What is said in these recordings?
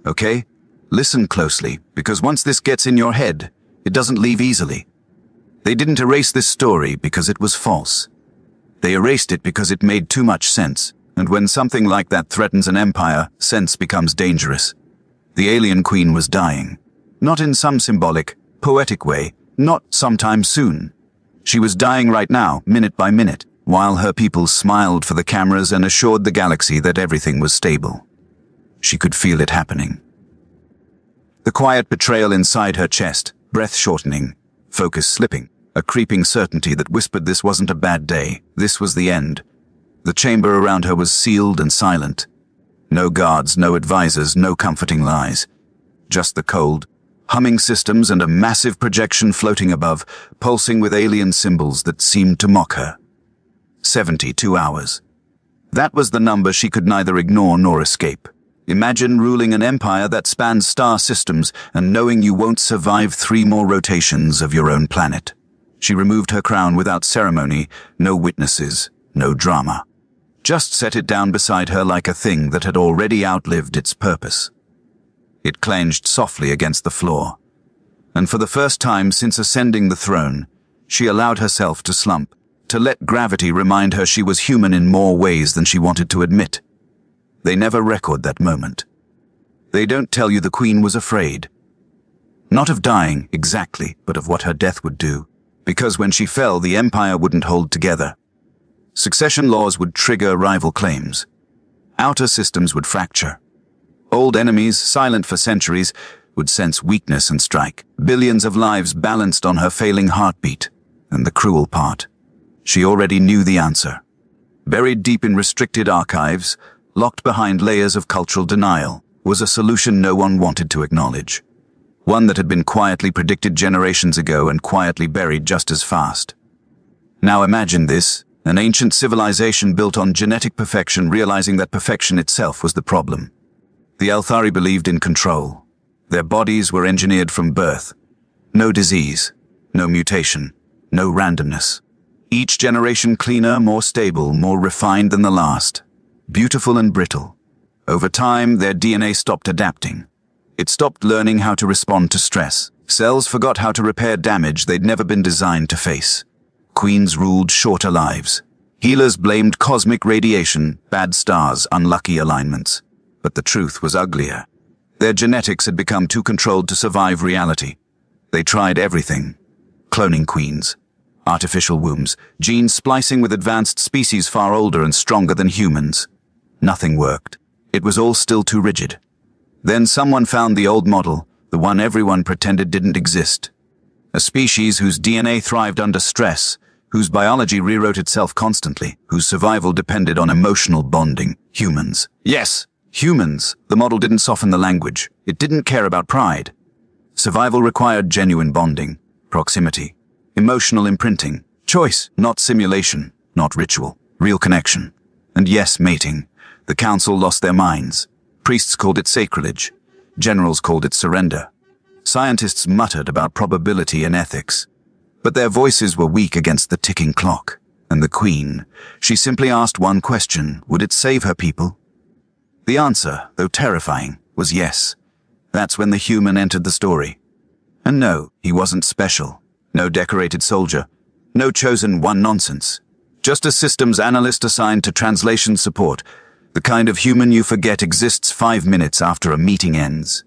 Okay? Listen closely, because once this gets in your head, it doesn't leave easily. They didn't erase this story because it was false. They erased it because it made too much sense, and when something like that threatens an empire, sense becomes dangerous. The alien queen was dying. Not in some symbolic, poetic way, not sometime soon. She was dying right now, minute by minute, while her people smiled for the cameras and assured the galaxy that everything was stable. She could feel it happening. The quiet betrayal inside her chest, breath shortening, focus slipping, a creeping certainty that whispered this wasn't a bad day, this was the end. The chamber around her was sealed and silent. No guards, no advisors, no comforting lies. Just the cold, humming systems and a massive projection floating above, pulsing with alien symbols that seemed to mock her. 72 hours. That was the number she could neither ignore nor escape. Imagine ruling an empire that spans star systems and knowing you won't survive 3 more rotations of your own planet. She removed her crown without ceremony, no witnesses, no drama. Just set it down beside her like a thing that had already outlived its purpose. It clanged softly against the floor, and for the first time since ascending the throne, she allowed herself to slump, to let gravity remind her she was human in more ways than she wanted to admit. They never record that moment. They don't tell you the queen was afraid. Not of dying, exactly, but of what her death would do. Because when she fell, the empire wouldn't hold together. Succession laws would trigger rival claims. Outer systems would fracture. Old enemies, silent for centuries, would sense weakness and strike. Billions of lives balanced on her failing heartbeat. And the cruel part. She already knew the answer. Buried deep in restricted archives, locked behind layers of cultural denial, was a solution no one wanted to acknowledge. One that had been quietly predicted generations ago and quietly buried just as fast. Now imagine this, an ancient civilization built on genetic perfection, realizing that perfection itself was the problem. The Althari believed in control. Their bodies were engineered from birth. No disease, no mutation, no randomness. Each generation cleaner, more stable, more refined than the last. Beautiful and brittle. Over time, their DNA stopped adapting. It stopped learning how to respond to stress. Cells forgot how to repair damage they'd never been designed to face. Queens ruled shorter lives. Healers blamed cosmic radiation, bad stars, unlucky alignments. But the truth was uglier. Their genetics had become too controlled to survive reality. They tried everything. Cloning queens. Artificial wombs. Gene splicing with advanced species far older and stronger than humans. Nothing worked. It was all still too rigid. Then someone found the old model, the one everyone pretended didn't exist. A species whose DNA thrived under stress, whose biology rewrote itself constantly, whose survival depended on emotional bonding. Humans. Yes, humans. The model didn't soften the language. It didn't care about pride. Survival required genuine bonding, proximity, emotional imprinting, choice, not simulation, not ritual, real connection. And yes, mating. The council lost their minds. Priests called it sacrilege. Generals called it surrender. Scientists muttered about probability and ethics. But their voices were weak against the ticking clock. And the queen, she simply asked one question: would it save her people? The answer, though terrifying, was yes. That's when the human entered the story. And no, he wasn't special. No decorated soldier. No chosen one nonsense. Just a systems analyst assigned to translation support. The kind of human you forget exists 5 minutes after a meeting ends.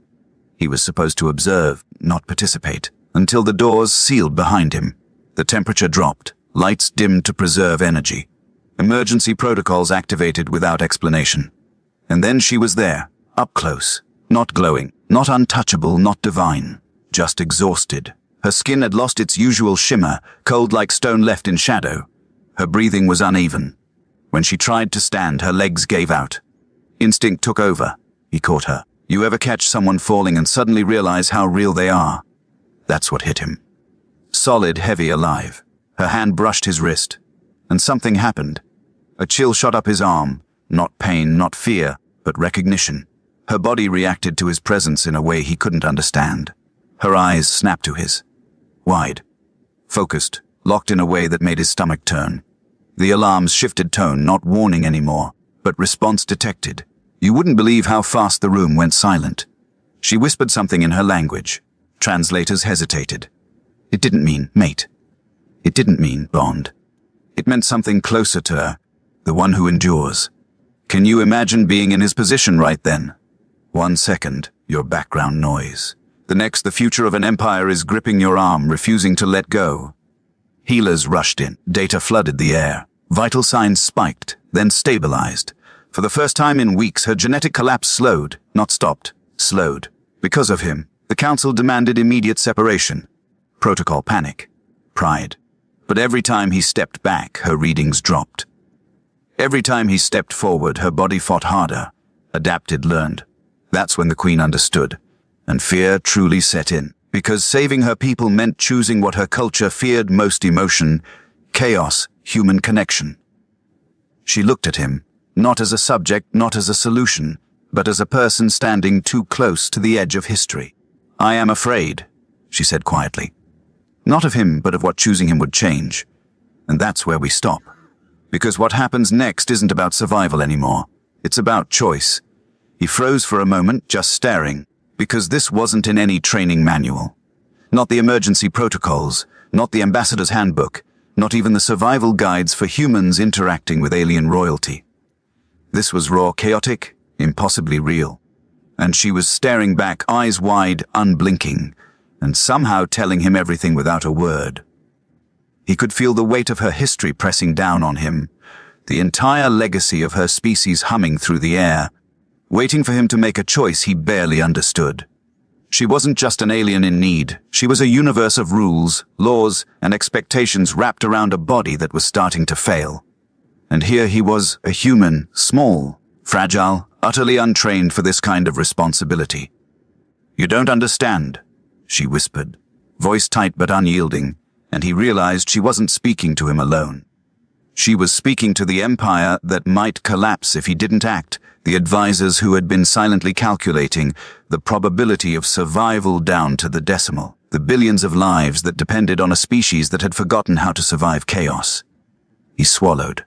He was supposed to observe, not participate, until the doors sealed behind him. The temperature dropped, lights dimmed to preserve energy. Emergency protocols activated without explanation. And then she was there, up close, not glowing, not untouchable, not divine, just exhausted. Her skin had lost its usual shimmer, cold like stone left in shadow. Her breathing was uneven. When she tried to stand, her legs gave out. Instinct took over. He caught her. You ever catch someone falling and suddenly realize how real they are? That's what hit him. Solid, heavy, alive. Her hand brushed his wrist. And something happened. A chill shot up his arm. Not pain, not fear, but recognition. Her body reacted to his presence in a way he couldn't understand. Her eyes snapped to his. Wide. Focused. Locked in a way that made his stomach turn. The alarms shifted tone, not warning anymore, but response detected. You wouldn't believe how fast the room went silent. She whispered something in her language. Translators hesitated. It didn't mean mate. It didn't mean bond. It meant something closer to her, the one who endures. Can you imagine being in his position right then? 1 second, your background noise. The next, the future of an empire is gripping your arm, refusing to let go. Healers rushed in. Data flooded the air. Vital signs spiked, then stabilized. For the first time in weeks, her genetic collapse slowed, not stopped, slowed. Because of him, the council demanded immediate separation. Protocol panic. Pride. But every time he stepped back, her readings dropped. Every time he stepped forward, her body fought harder. Adapted, learned. That's when the Queen understood. And fear truly set in. Because saving her people meant choosing what her culture feared most: emotion, chaos, human connection. She looked at him, not as a subject, not as a solution, but as a person standing too close to the edge of history. I am afraid, she said quietly. Not of him, but of what choosing him would change. And that's where we stop. Because what happens next isn't about survival anymore. It's about choice. He froze for a moment, just staring, because this wasn't in any training manual. Not the emergency protocols, not the ambassador's handbook, not even the survival guides for humans interacting with alien royalty. This was raw, chaotic, impossibly real. And she was staring back, eyes wide, unblinking, and somehow telling him everything without a word. He could feel the weight of her history pressing down on him, the entire legacy of her species humming through the air, waiting for him to make a choice he barely understood. She wasn't just an alien in need. She was a universe of rules, laws, and expectations wrapped around a body that was starting to fail. And here he was, a human, small, fragile, utterly untrained for this kind of responsibility. You don't understand, she whispered, voice tight but unyielding, and he realized she wasn't speaking to him alone. She was speaking to the empire that might collapse if he didn't act, the advisors who had been silently calculating the probability of survival down to the decimal, the billions of lives that depended on a species that had forgotten how to survive chaos. He swallowed.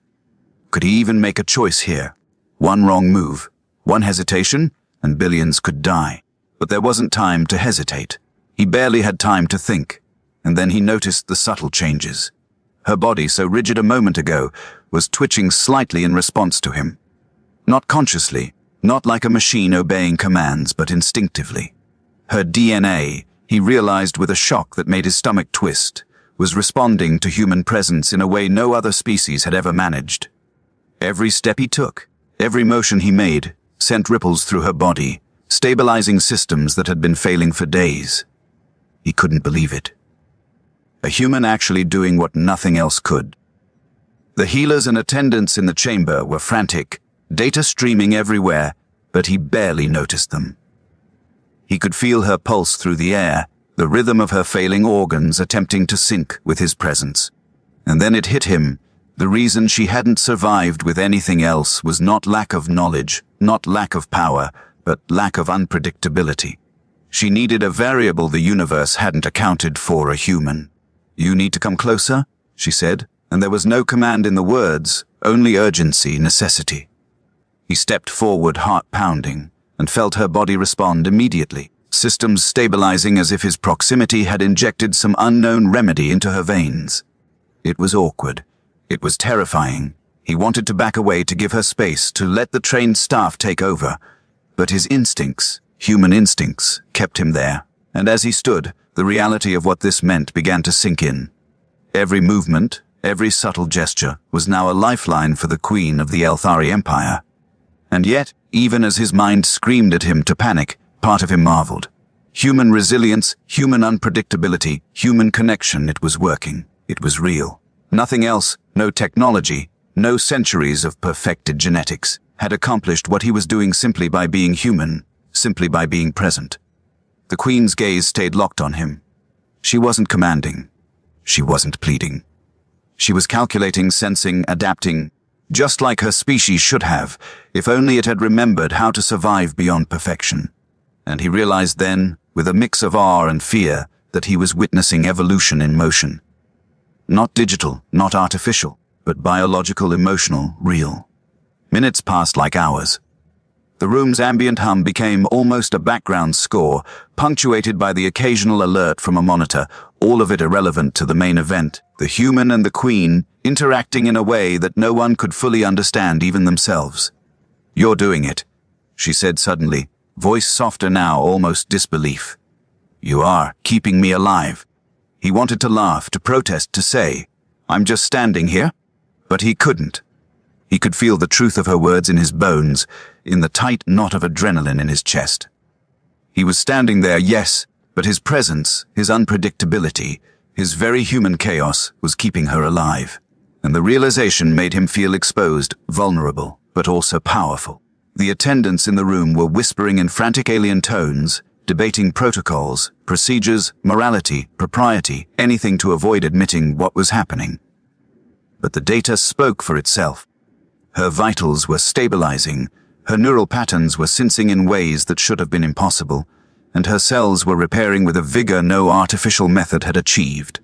Could he even make a choice here? One wrong move, one hesitation, and billions could die. But there wasn't time to hesitate. He barely had time to think. And then he noticed the subtle changes. Her body, so rigid a moment ago, was twitching slightly in response to him. Not consciously, not like a machine obeying commands, but instinctively. Her DNA, he realized with a shock that made his stomach twist, was responding to human presence in a way no other species had ever managed. Every step he took, every motion he made, sent ripples through her body, stabilizing systems that had been failing for days. He couldn't believe it. A human actually doing what nothing else could. The healers and attendants in the chamber were frantic, data streaming everywhere, but he barely noticed them. He could feel her pulse through the air, the rhythm of her failing organs attempting to sync with his presence. And then it hit him. The reason she hadn't survived with anything else was not lack of knowledge, not lack of power, but lack of unpredictability. She needed a variable the universe hadn't accounted for: a human. You need to come closer, she said, and there was no command in the words, only urgency, necessity. He stepped forward, heart pounding, and felt her body respond immediately, systems stabilizing as if his proximity had injected some unknown remedy into her veins. It was awkward. It was terrifying. He wanted to back away, to give her space, to let the trained staff take over. But his instincts, human instincts, kept him there. And as he stood, the reality of what this meant began to sink in. Every movement, every subtle gesture, was now a lifeline for the Queen of the Elthari Empire. And yet, even as his mind screamed at him to panic, part of him marveled. Human resilience, human unpredictability, human connection, it was working. It was real. Nothing else, no technology, no centuries of perfected genetics, had accomplished what he was doing simply by being human, simply by being present. The Queen's gaze stayed locked on him. She wasn't commanding. She wasn't pleading. She was calculating, sensing, adapting, just like her species should have, if only it had remembered how to survive beyond perfection. And he realized then, with a mix of awe and fear, that he was witnessing evolution in motion. Not digital, not artificial, but biological, emotional, real. Minutes passed like hours. The room's ambient hum became almost a background score, punctuated by the occasional alert from a monitor, all of it irrelevant to the main event, the human and the queen interacting in a way that no one could fully understand, even themselves. "You're doing it," she said suddenly, voice softer now, almost disbelief. "You are keeping me alive." He wanted to laugh, to protest, to say, "I'm just standing here," but he couldn't. He could feel the truth of her words in his bones, in the tight knot of adrenaline in his chest. He was standing there, yes, but his presence, his unpredictability, his very human chaos was keeping her alive. And the realization made him feel exposed, vulnerable, but also powerful. The attendants in the room were whispering in frantic alien tones, debating protocols, procedures, morality, propriety, anything to avoid admitting what was happening. But the data spoke for itself. Her vitals were stabilizing, her neural patterns were sensing in ways that should have been impossible, and her cells were repairing with a vigor no artificial method had achieved.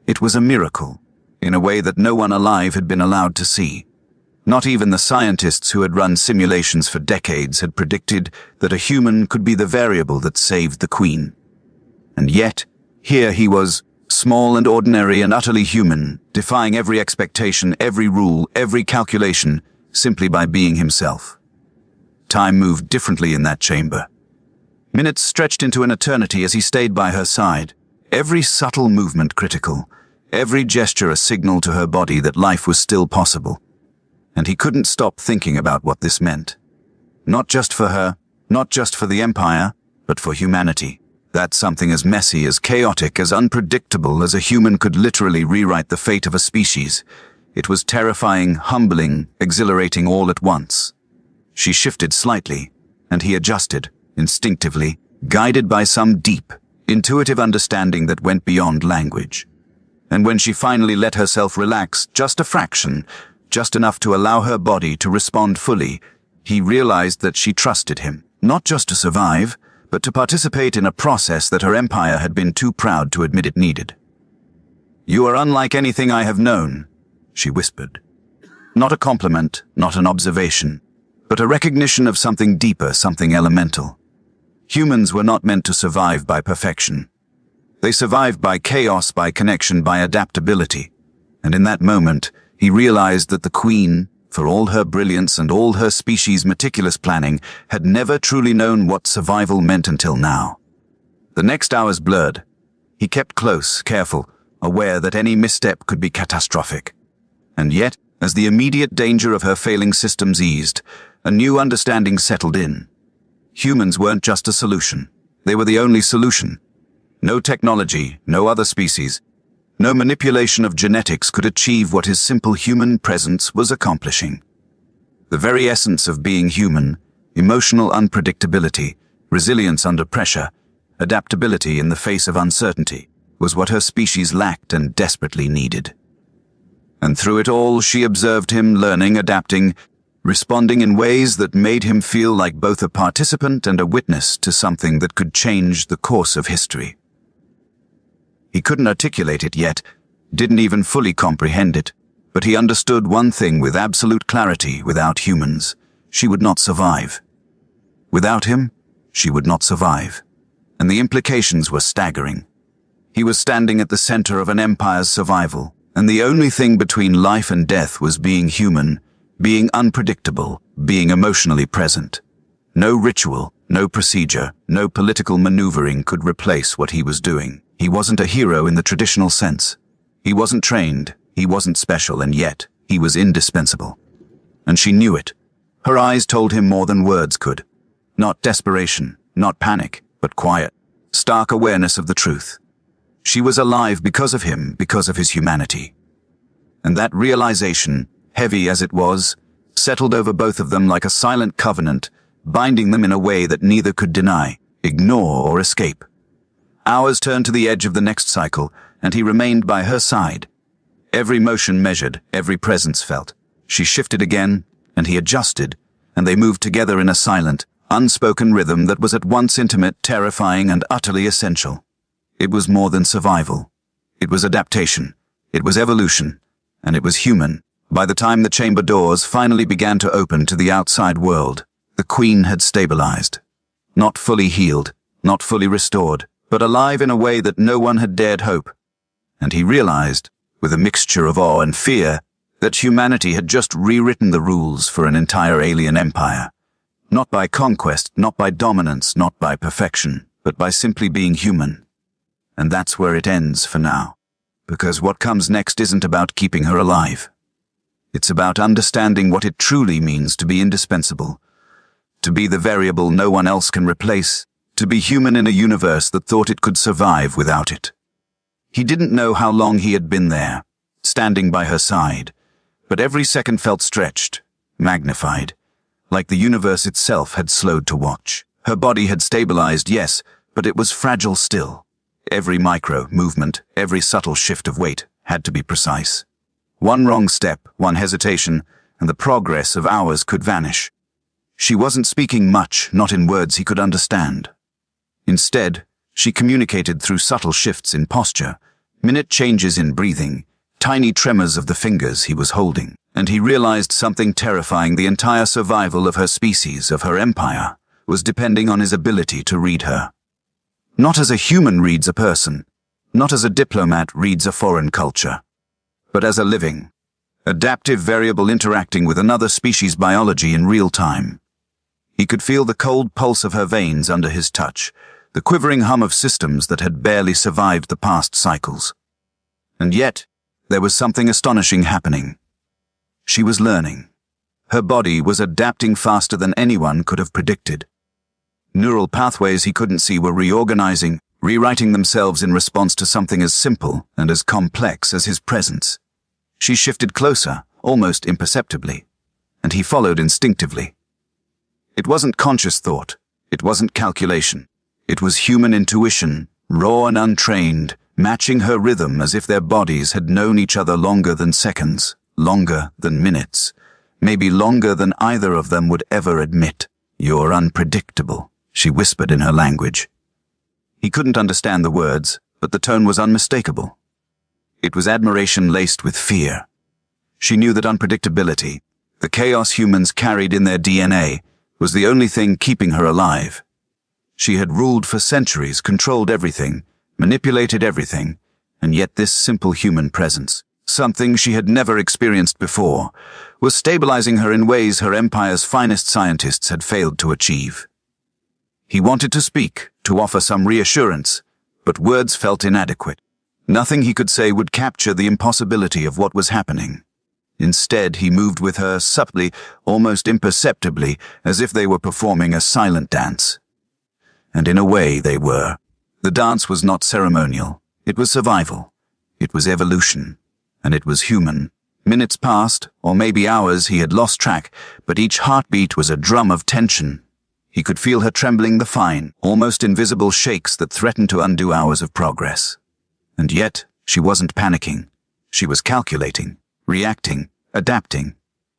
It was a miracle, in a way that no one alive had been allowed to see. Not even the scientists who had run simulations for decades had predicted that a human could be the variable that saved the queen. And yet, here he was, small and ordinary and utterly human, defying every expectation, every rule, every calculation, simply by being himself. Time moved differently in that chamber. Minutes stretched into an eternity as he stayed by her side, every subtle movement critical, every gesture a signal to her body that life was still possible. And he couldn't stop thinking about what this meant. Not just for her, not just for the Empire, but for humanity. That something as messy, as chaotic, as unpredictable as a human could literally rewrite the fate of a species. It was terrifying, humbling, exhilarating all at once. She shifted slightly, and he adjusted, instinctively, guided by some deep, intuitive understanding that went beyond language. And when she finally let herself relax, just a fraction, just enough to allow her body to respond fully, he realized that she trusted him, not just to survive, but to participate in a process that her empire had been too proud to admit it needed. "You are unlike anything I have known," she whispered. Not a compliment, not an observation, but a recognition of something deeper, something elemental. Humans were not meant to survive by perfection. They survived by chaos, by connection, by adaptability. And in that moment, he realized that the queen, for all her brilliance and all her species' meticulous planning, had never truly known what survival meant until now. The next hours blurred. He kept close, careful, aware that any misstep could be catastrophic. And yet, as the immediate danger of her failing systems eased, a new understanding settled in. Humans weren't just a solution. They were the only solution. No technology, no other species, no manipulation of genetics could achieve what his simple human presence was accomplishing. The very essence of being human, emotional unpredictability, resilience under pressure, adaptability in the face of uncertainty, was what her species lacked and desperately needed. And through it all, she observed him learning, adapting, responding in ways that made him feel like both a participant and a witness to something that could change the course of history. He couldn't articulate it yet, didn't even fully comprehend it, but he understood one thing with absolute clarity: without humans, she would not survive. Without him, she would not survive. And the implications were staggering. He was standing at the center of an empire's survival, and the only thing between life and death was being human, being unpredictable, being emotionally present. No ritual, no procedure, no political maneuvering could replace what he was doing. He wasn't a hero in the traditional sense. He wasn't trained, he wasn't special, and yet he was indispensable. And she knew it. Her eyes told him more than words could. Not desperation, not panic, but quiet, stark awareness of the truth. She was alive because of him, because of his humanity. And that realization, heavy as it was, settled over both of them like a silent covenant, binding them in a way that neither could deny, ignore, or escape. Hours turned to the edge of the next cycle, and he remained by her side. Every motion measured, every presence felt. She shifted again, and he adjusted, and they moved together in a silent, unspoken rhythm that was at once intimate, terrifying, and utterly essential. It was more than survival. It was adaptation. It was evolution. And it was human. By the time the chamber doors finally began to open to the outside world, The queen had stabilized. Not fully healed, not fully restored, but alive in a way that no one had dared hope. And he realized, with a mixture of awe and fear, that humanity had just rewritten the rules for an entire alien empire. Not by conquest, not by dominance, not by perfection, but by simply being human. And that's where it ends for now. Because what comes next isn't about keeping her alive. It's about understanding what it truly means to be indispensable. To be the variable no one else can replace. To be human in a universe that thought it could survive without it. He didn't know how long he had been there, standing by her side, but every second felt stretched, magnified, like the universe itself had slowed to watch. Her body had stabilized, yes, but it was fragile still. Every micro movement, every subtle shift of weight had to be precise. One wrong step, one hesitation, and the progress of hours could vanish. She wasn't speaking much, not in words he could understand. Instead, she communicated through subtle shifts in posture, minute changes in breathing, tiny tremors of the fingers he was holding, and he realized something terrifying. The entire survival of her species, of her empire, was depending on his ability to read her. Not as a human reads a person, not as a diplomat reads a foreign culture, but as a living, adaptive variable interacting with another species' biology in real time. He could feel the cold pulse of her veins under his touch, the quivering hum of systems that had barely survived the past cycles. And yet, there was something astonishing happening. She was learning. Her body was adapting faster than anyone could have predicted. Neural pathways he couldn't see were reorganizing, rewriting themselves in response to something as simple and as complex as his presence. She shifted closer, almost imperceptibly, and he followed instinctively. It wasn't conscious thought. It wasn't calculation. It was human intuition, raw and untrained, matching her rhythm as if their bodies had known each other longer than seconds, longer than minutes, maybe longer than either of them would ever admit. "You're unpredictable," she whispered in her language. He couldn't understand the words, but the tone was unmistakable. It was admiration laced with fear. She knew that unpredictability, the chaos humans carried in their DNA, was the only thing keeping her alive. She had ruled for centuries, controlled everything, manipulated everything, and yet this simple human presence, something she had never experienced before, was stabilizing her in ways her empire's finest scientists had failed to achieve. He wanted to speak, to offer some reassurance, but words felt inadequate. Nothing he could say would capture the impossibility of what was happening. Instead, he moved with her subtly, almost imperceptibly, as if they were performing a silent dance. And in a way they were. The dance was not ceremonial. It was survival. It was evolution. And it was human. Minutes passed, or maybe hours, he had lost track, but each heartbeat was a drum of tension. He could feel her trembling the fine, almost invisible shakes that threatened to undo hours of progress. And yet, she wasn't panicking. She was calculating, reacting, adapting,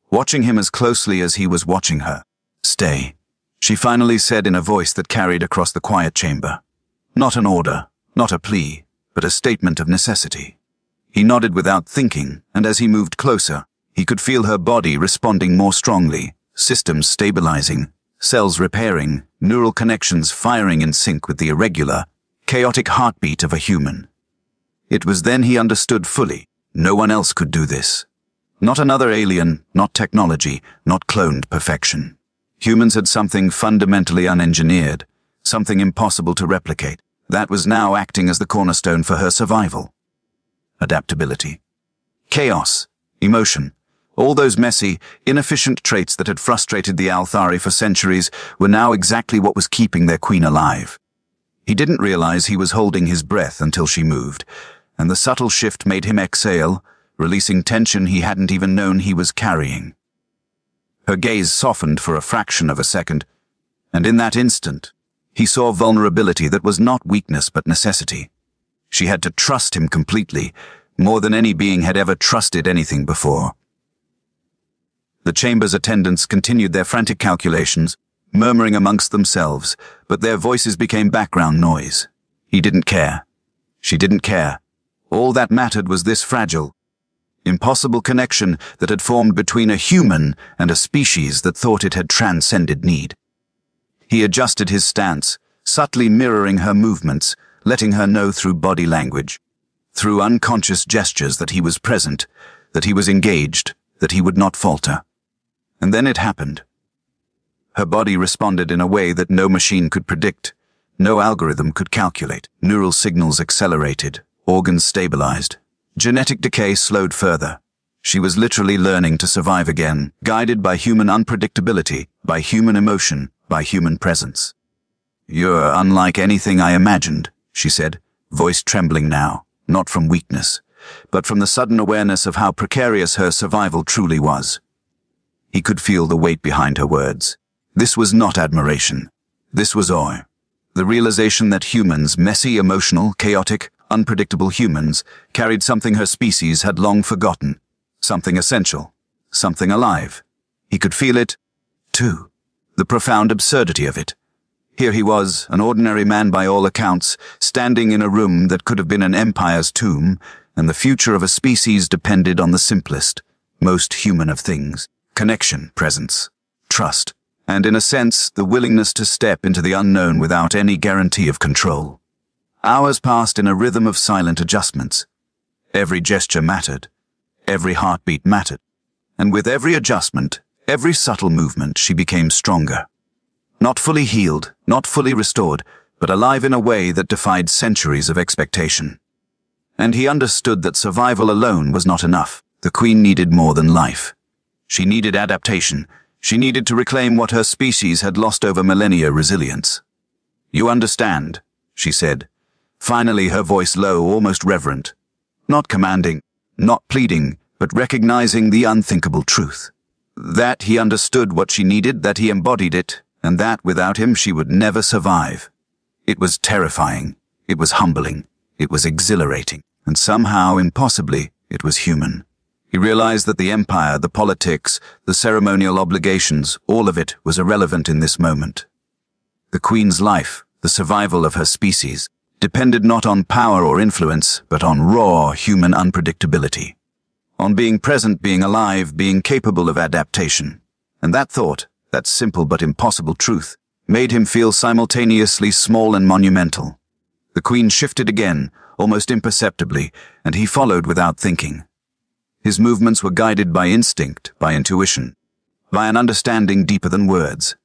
watching him as closely as he was watching her. "Stay," she finally said in a voice that carried across the quiet chamber. Not an order, not a plea, but a statement of necessity. He nodded without thinking, and as he moved closer, he could feel her body responding more strongly, systems stabilizing, cells repairing, neural connections firing in sync with the irregular, chaotic heartbeat of a human. It was then he understood fully. No one else could do this. Not another alien, not technology, not cloned perfection. Humans had something fundamentally unengineered, something impossible to replicate, that was now acting as the cornerstone for her survival. Adaptability. Chaos, emotion, all those messy, inefficient traits that had frustrated the Althari for centuries were now exactly what was keeping their queen alive. He didn't realize he was holding his breath until she moved, and the subtle shift made him exhale, releasing tension he hadn't even known he was carrying. Her gaze softened for a fraction of a second, and in that instant, he saw vulnerability that was not weakness but necessity. She had to trust him completely, more than any being had ever trusted anything before. The chamber's attendants continued their frantic calculations, murmuring amongst themselves, but their voices became background noise. He didn't care. She didn't care. All that mattered was this fragile, Impossible connection that had formed between a human and a species that thought it had transcended need. He adjusted his stance, subtly mirroring her movements, letting her know through body language, through unconscious gestures that he was present, that he was engaged, that he would not falter. And then it happened. Her body responded in a way that no machine could predict, no algorithm could calculate. Neural signals accelerated, organs stabilized. Genetic decay slowed further. She was literally learning to survive again, guided by human unpredictability, by human emotion, by human presence. "You're unlike anything I imagined," she said, voice trembling now, not from weakness, but from the sudden awareness of how precarious her survival truly was. He could feel the weight behind her words. This was not admiration. This was awe. The realization that humans, messy, emotional, chaotic, unpredictable humans, carried something her species had long forgotten. Something essential. Something alive. He could feel it, too. The profound absurdity of it. Here he was, an ordinary man by all accounts, standing in a room that could have been an empire's tomb, and the future of a species depended on the simplest, most human of things. Connection, presence, trust, and in a sense, the willingness to step into the unknown without any guarantee of control. Hours passed in a rhythm of silent adjustments. Every gesture mattered. Every heartbeat mattered. And with every adjustment, every subtle movement, she became stronger. Not fully healed, not fully restored, but alive in a way that defied centuries of expectation. And he understood that survival alone was not enough. The Queen needed more than life. She needed adaptation. She needed to reclaim what her species had lost over millennia: resilience. "You understand," she said, finally, her voice low, almost reverent. Not commanding, not pleading, but recognizing the unthinkable truth. That he understood what she needed, that he embodied it, and that without him she would never survive. It was terrifying. It was humbling. It was exhilarating. And somehow, impossibly, it was human. He realized that the empire, the politics, the ceremonial obligations, all of it was irrelevant in this moment. The Queen's life, the survival of her species, depended not on power or influence, but on raw human unpredictability. On being present, being alive, being capable of adaptation. And that thought, that simple but impossible truth, made him feel simultaneously small and monumental. The Queen shifted again, almost imperceptibly, and he followed without thinking. His movements were guided by instinct, by intuition, by an understanding deeper than words.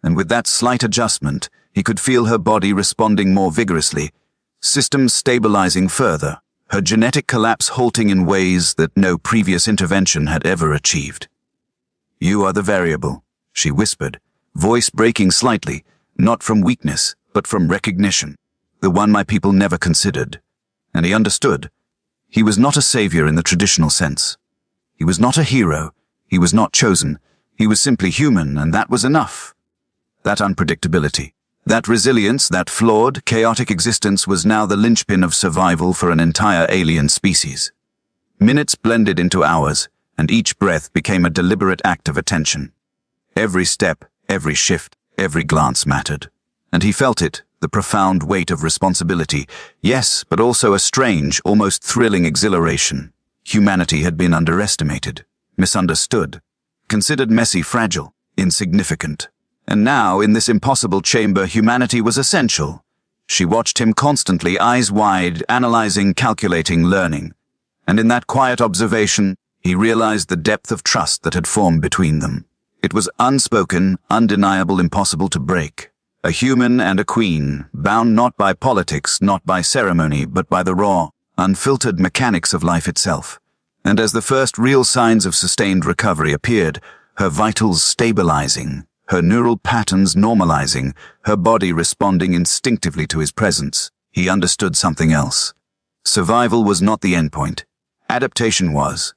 And with that slight adjustment, he could feel her body responding more vigorously, systems stabilizing further, her genetic collapse halting in ways that no previous intervention had ever achieved. "You are the variable," she whispered, voice breaking slightly, not from weakness, but from recognition, the one my people never considered. And he understood. He was not a savior in the traditional sense. He was not a hero. He was not chosen. He was simply human, and that was enough. That unpredictability, that resilience, that flawed, chaotic existence was now the linchpin of survival for an entire alien species. Minutes blended into hours, and each breath became a deliberate act of attention. Every step, every shift, every glance mattered. And he felt it, the profound weight of responsibility, yes, but also a strange, almost thrilling exhilaration. Humanity had been underestimated, misunderstood, considered messy, fragile, insignificant. And now, in this impossible chamber, humanity was essential. She watched him constantly, eyes wide, analyzing, calculating, learning. And in that quiet observation, he realized the depth of trust that had formed between them. It was unspoken, undeniable, impossible to break. A human and a queen, bound not by politics, not by ceremony, but by the raw, unfiltered mechanics of life itself. And as the first real signs of sustained recovery appeared, her vitals stabilizing, her neural patterns normalizing, her body responding instinctively to his presence, he understood something else. Survival was not the endpoint. Adaptation was.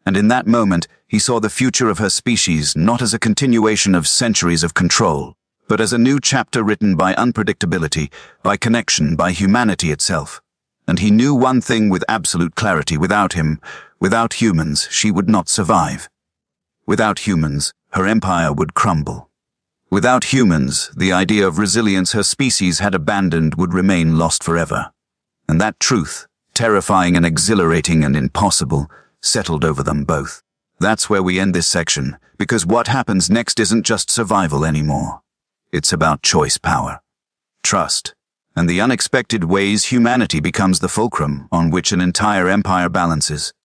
And in that moment, he saw the future of her species not as a continuation of centuries of control, but as a new chapter written by unpredictability, by connection, by humanity itself. And he knew one thing with absolute clarity: without him, without humans, she would not survive. Without humans, her empire would crumble. Without humans, the idea of resilience her species had abandoned would remain lost forever. And that truth, terrifying and exhilarating and impossible, settled over them both. That's where we end this section, because what happens next isn't just survival anymore. It's about choice power, trust, and the unexpected ways humanity becomes the fulcrum on which an entire empire balances.